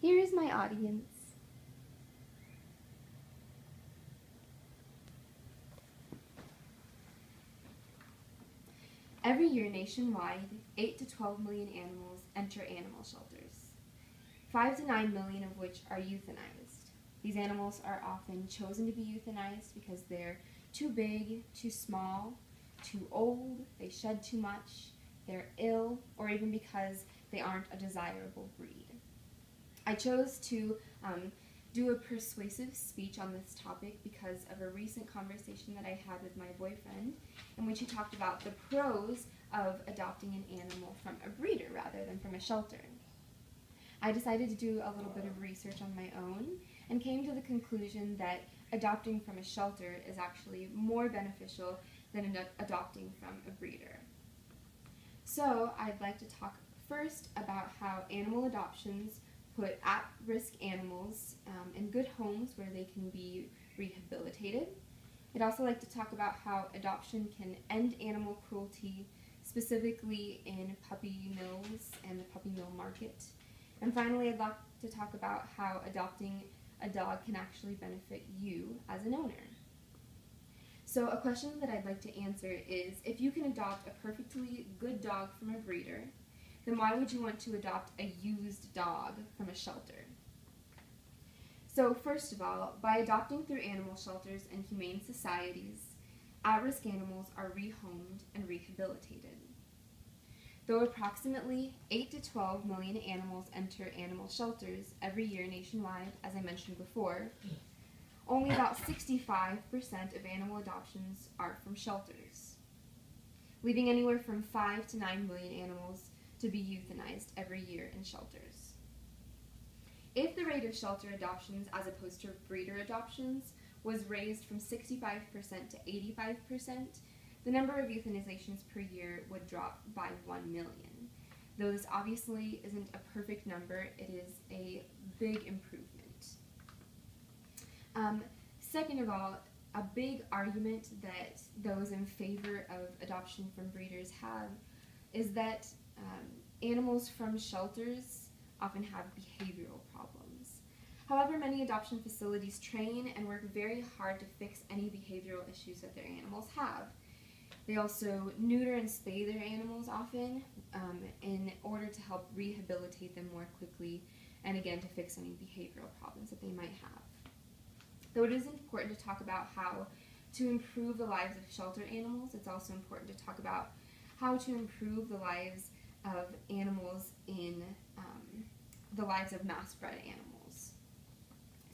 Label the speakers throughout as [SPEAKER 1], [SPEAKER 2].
[SPEAKER 1] Here is my audience. Every year nationwide, 8 to 12 million animals enter animal shelters, 5 to 9 million of which are euthanized. These animals are often chosen to be euthanized because they're too big, too small, too old, they shed too much, they're ill, or even because they aren't a desirable breed. I chose to do a persuasive speech on this topic because of a recent conversation that I had with my boyfriend in which he talked about the pros of adopting an animal from a breeder rather than from a shelter. I decided to do a little bit of research on my own and came to the conclusion that adopting from a shelter is actually more beneficial than adopting from a breeder. So I'd like to talk first about how animal adoptions put at-risk animals in good homes where they can be rehabilitated. I'd also like to talk about how adoption can end animal cruelty, specifically in puppy mills and the puppy mill market. And finally, I'd like to talk about how adopting a dog can actually benefit you as an owner. So a question that I'd like to answer is, if you can adopt a perfectly good dog from a breeder, then why would you want to adopt a used dog from a shelter? So first of all, by adopting through animal shelters and humane societies, at-risk animals are rehomed and rehabilitated. Though approximately 8 to 12 million animals enter animal shelters every year nationwide, as I mentioned before, only about 65% of animal adoptions are from shelters, leaving anywhere from 5 to 9 million animals to be euthanized every year in shelters. If the rate of shelter adoptions as opposed to breeder adoptions was raised from 65% to 85%, the number of euthanizations per year would drop by 1 million. Though this obviously isn't a perfect number, it is a big improvement. Second of all, a big argument that those in favor of adoption from breeders have is that animals from shelters often have behavioral problems. However, many adoption facilities train and work very hard to fix any behavioral issues that their animals have. They also neuter and spay their animals often in order to help rehabilitate them more quickly and again to fix any behavioral problems that they might have. Though it is important to talk about how to improve the lives of shelter animals, it's also important to talk about how to improve the lives of animals in the lives of mass-bred animals.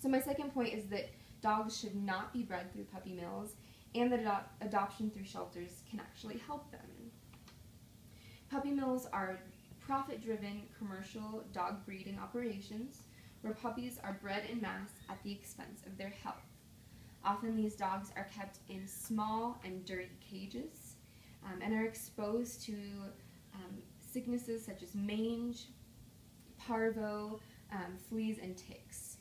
[SPEAKER 1] So my second point is that dogs should not be bred through puppy mills, and that adoption through shelters can actually help them. Puppy mills are profit-driven commercial dog breeding operations where puppies are bred en masse at the expense of their health. Often these dogs are kept in small and dirty cages and are exposed to sicknesses such as mange, parvo, fleas, and ticks.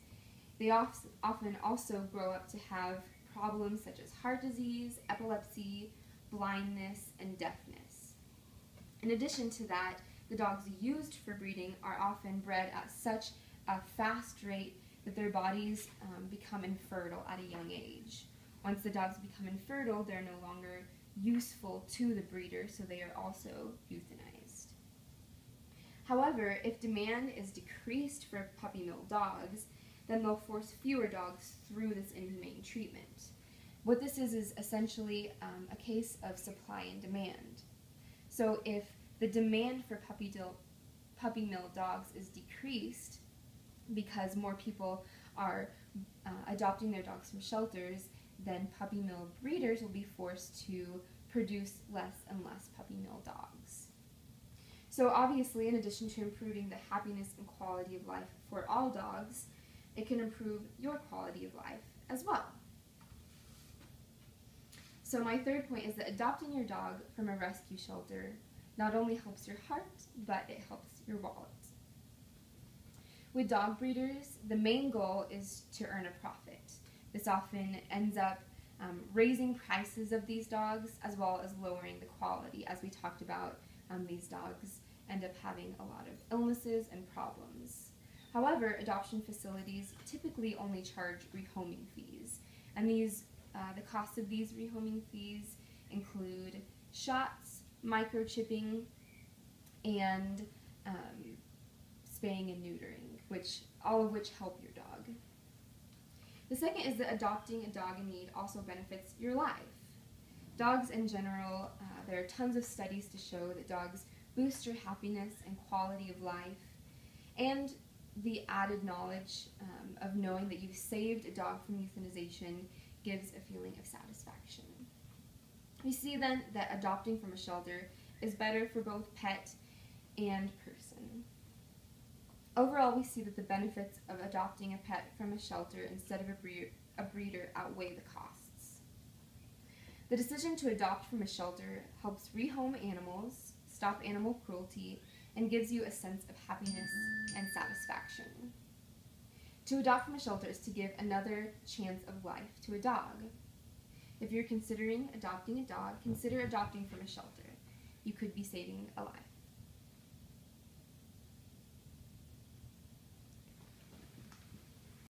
[SPEAKER 1] They often also grow up to have problems such as heart disease, epilepsy, blindness, and deafness. In addition to that, the dogs used for breeding are often bred at such a fast rate that their bodies become infertile at a young age. Once the dogs become infertile, they're no longer useful to the breeder, so they are also euthanized. However, if demand is decreased for puppy mill dogs, then they'll force fewer dogs through this inhumane treatment. What this is essentially a case of supply and demand. So if the demand for puppy mill dogs is decreased because more people are adopting their dogs from shelters, then puppy mill breeders will be forced to produce less and less puppy mill dogs. So obviously, in addition to improving the happiness and quality of life for all dogs, it can improve your quality of life as well. So my third point is that adopting your dog from a rescue shelter not only helps your heart, but it helps your wallet. With dog breeders, the main goal is to earn a profit. This often ends up raising prices of these dogs as well as lowering the quality. As we talked about, these dogs end up having a lot of illnesses and problems. However, adoption facilities typically only charge rehoming fees, and the cost of these rehoming fees include shots, microchipping, and spaying and neutering, all of which help your dog. The second is that adopting a dog in need also benefits your life. Dogs in general, there are tons of studies to show that dogs boost your happiness and quality of life, and the added knowledge of knowing that you've saved a dog from euthanization gives a feeling of satisfaction. We see then that adopting from a shelter is better for both pet and person. Overall, we see that the benefits of adopting a pet from a shelter instead of a breeder outweigh the costs. The decision to adopt from a shelter helps rehome animals, stop animal cruelty, and gives you a sense of happiness and satisfaction. To adopt from a shelter is to give another chance of life to a dog. If you're considering adopting a dog, consider adopting from a shelter. You could be saving a life.